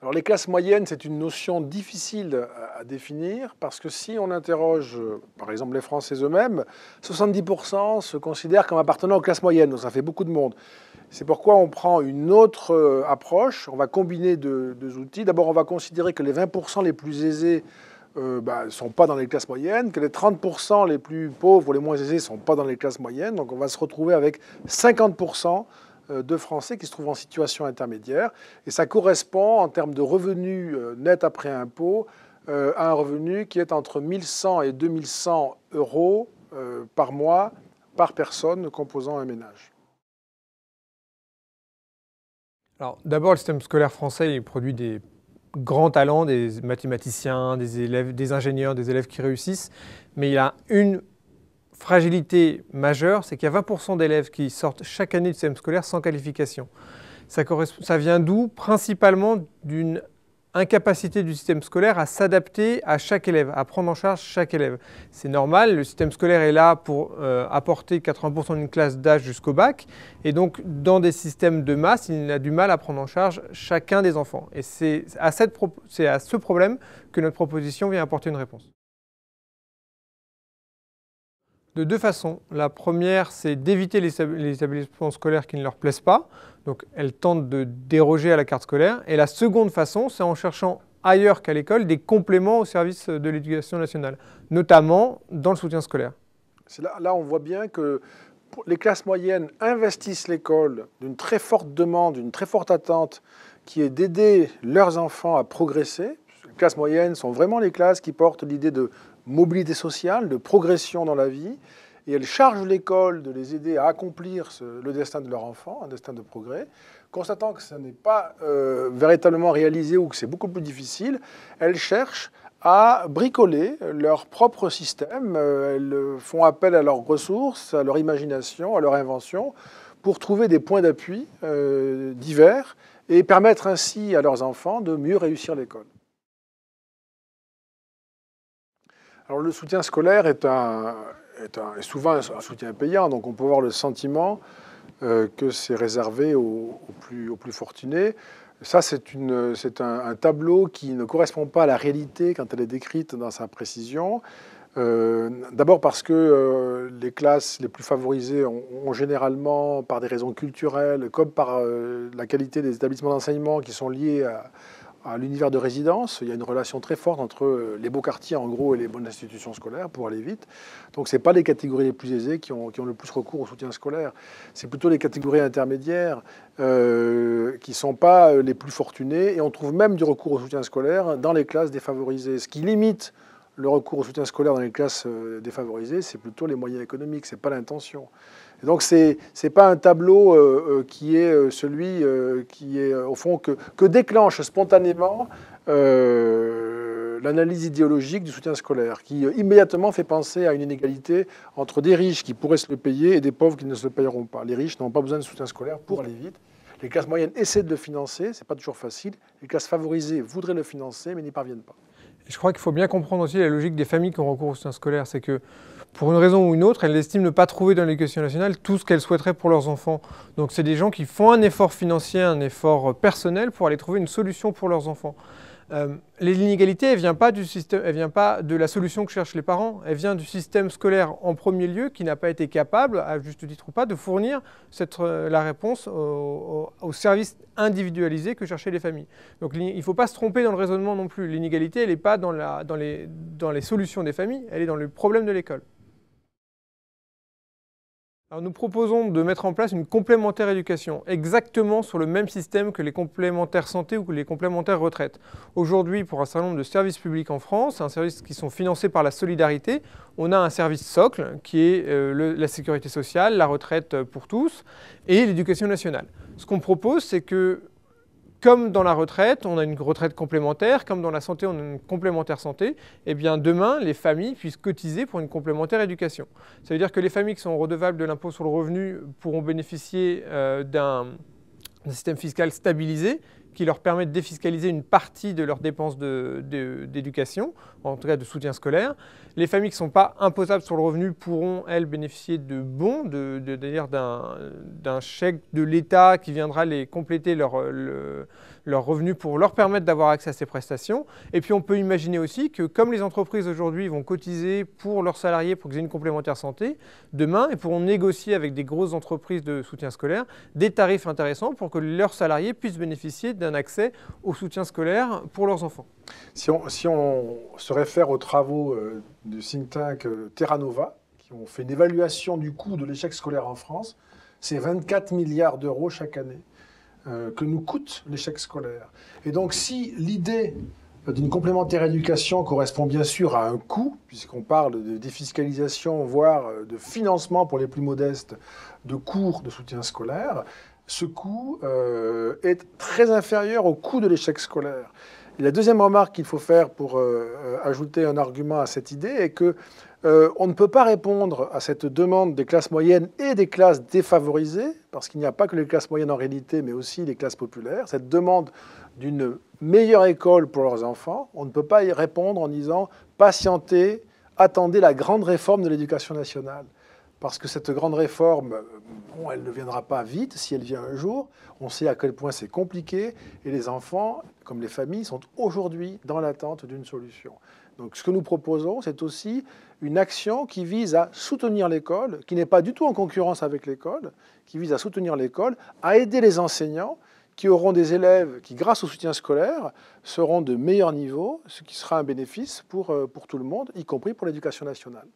Alors les classes moyennes, c'est une notion difficile à définir parce que si on interroge, par exemple, les Français eux-mêmes, 70% se considèrent comme appartenant aux classes moyennes, donc ça fait beaucoup de monde. C'est pourquoi on prend une autre approche, on va combiner deux outils. D'abord, on va considérer que les 20% les plus aisés ne sont pas dans les classes moyennes, que les 30% les plus pauvres ou les moins aisés ne sont pas dans les classes moyennes, donc on va se retrouver avec 50% de Français qui se trouvent en situation intermédiaire. Et ça correspond, en termes de revenus nets après impôt, à un revenu qui est entre 1 100 et 2 100 euros par mois par personne composant un ménage. Alors, d'abord, le système scolaire français il produit des grands talents, des mathématiciens, des élèves, des ingénieurs, des élèves qui réussissent. Mais il y a une fragilité majeure, c'est qu'il y a 20% d'élèves qui sortent chaque année du système scolaire sans qualification. Ça vient d'où? Principalement d'une incapacité du système scolaire à s'adapter à chaque élève, à prendre en charge chaque élève. C'est normal, le système scolaire est là pour apporter 80% d'une classe d'âge jusqu'au bac, et donc dans des systèmes de masse, il a du mal à prendre en charge chacun des enfants. Et c'est à ce problème que notre proposition vient apporter une réponse. De deux façons. La première, c'est d'éviter les établissements scolaires qui ne leur plaisent pas. Donc, elles tentent de déroger à la carte scolaire. Et la seconde façon, c'est en cherchant ailleurs qu'à l'école des compléments au service de l'éducation nationale, notamment dans le soutien scolaire. Là, on voit bien que les classes moyennes investissent l'école d'une très forte demande, d'une très forte attente, qui est d'aider leurs enfants à progresser. Les classes moyennes sont vraiment les classes qui portent l'idée de mobilité sociale, de progression dans la vie, et elles chargent l'école de les aider à accomplir le destin de leur enfant, un destin de progrès. Constatant que ça n'est pas véritablement réalisé ou que c'est beaucoup plus difficile, elles cherchent à bricoler leur propre système. Elles font appel à leurs ressources, à leur imagination, à leur invention, pour trouver des points d'appui divers et permettre ainsi à leurs enfants de mieux réussir l'école. Alors le soutien scolaire est souvent un soutien payant, donc on peut avoir le sentiment que c'est réservé aux plus fortunés. Ça, c'est un tableau qui ne correspond pas à la réalité quand elle est décrite dans sa précision. D'abord parce que les classes les plus favorisées ont généralement, par des raisons culturelles, comme par la qualité des établissements d'enseignement qui sont liés à l'univers de résidence, il y a une relation très forte entre les beaux quartiers, en gros, et les bonnes institutions scolaires, pour aller vite. Donc, ce n'est pas les catégories les plus aisées qui ont le plus recours au soutien scolaire. C'est plutôt les catégories intermédiaires qui ne sont pas les plus fortunées. Et on trouve même du recours au soutien scolaire dans les classes défavorisées. Ce qui limite le recours au soutien scolaire dans les classes défavorisées, c'est plutôt les moyens économiques, ce n'est pas l'intention. Et donc, ce n'est pas un tableau qui est celui qui est, au fond, que déclenche spontanément l'analyse idéologique du soutien scolaire, qui immédiatement fait penser à une inégalité entre des riches qui pourraient se le payer et des pauvres qui ne se le payeront pas. Les riches n'ont pas besoin de soutien scolaire pour aller vite. Les classes moyennes essaient de le financer, ce n'est pas toujours facile. Les classes favorisées voudraient le financer, mais n'y parviennent pas. Je crois qu'il faut bien comprendre aussi la logique des familles qui ont recours au soutien scolaire. C'est que, pour une raison ou une autre, elles estiment ne pas trouver dans l'éducation nationale tout ce qu'elles souhaiteraient pour leurs enfants. Donc c'est des gens qui font un effort financier, un effort personnel pour aller trouver une solution pour leurs enfants. L'inégalité, elle ne vient pas du système, elle vient pas de la solution que cherchent les parents, elle vient du système scolaire en premier lieu qui n'a pas été capable, à juste titre ou pas, de fournir la réponse au service individualisé que cherchaient les familles. Donc il ne faut pas se tromper dans le raisonnement non plus. L'inégalité, elle n'est pas dans les solutions des familles, elle est dans le problème de l'école. Alors nous proposons de mettre en place une complémentaire éducation, exactement sur le même système que les complémentaires santé ou que les complémentaires retraite. Aujourd'hui, pour un certain nombre de services publics en France, un service qui sont financés par la solidarité, on a un service socle qui est la sécurité sociale, la retraite pour tous et l'éducation nationale. Ce qu'on propose, c'est que comme dans la retraite, on a une retraite complémentaire, comme dans la santé, on a une complémentaire santé, et bien demain, les familles puissent cotiser pour une complémentaire éducation. Ça veut dire que les familles qui sont redevables de l'impôt sur le revenu pourront bénéficier d'un système fiscal stabilisé qui leur permet de défiscaliser une partie de leurs dépenses d'éducation, en tout cas de soutien scolaire. Les familles qui ne sont pas imposables sur le revenu pourront, elles, bénéficier de bons, d'un chèque de l'État qui viendra les compléter leurs revenus pour leur permettre d'avoir accès à ces prestations. Et puis on peut imaginer aussi que comme les entreprises aujourd'hui vont cotiser pour leurs salariés pour qu'ils aient une complémentaire santé, demain ils pourront négocier avec des grosses entreprises de soutien scolaire des tarifs intéressants pour que leurs salariés puissent bénéficier d'un accès au soutien scolaire pour leurs enfants. Si on se réfère aux travaux du think tank Terra Nova, qui ont fait une évaluation du coût de l'échec scolaire en France, c'est 24 milliards d'euros chaque année que nous coûte l'échec scolaire. Et donc si l'idée d'une complémentaire éducation correspond bien sûr à un coût, puisqu'on parle de défiscalisation, voire de financement pour les plus modestes de cours de soutien scolaire, ce coût est très inférieur au coût de l'échec scolaire. Et la deuxième remarque qu'il faut faire pour ajouter un argument à cette idée est que on ne peut pas répondre à cette demande des classes moyennes et des classes défavorisées, parce qu'il n'y a pas que les classes moyennes en réalité, mais aussi les classes populaires. Cette demande d'une meilleure école pour leurs enfants, on ne peut pas y répondre en disant « patientez, attendez la grande réforme de l'éducation nationale ». Parce que cette grande réforme, bon, elle ne viendra pas vite, si elle vient un jour. On sait à quel point c'est compliqué, et les enfants, comme les familles, sont aujourd'hui dans l'attente d'une solution. Donc ce que nous proposons, c'est aussi une action qui vise à soutenir l'école, qui n'est pas du tout en concurrence avec l'école, qui vise à soutenir l'école, à aider les enseignants, qui auront des élèves qui, grâce au soutien scolaire, seront de meilleurs niveaux, ce qui sera un bénéfice pour tout le monde, y compris pour l'éducation nationale.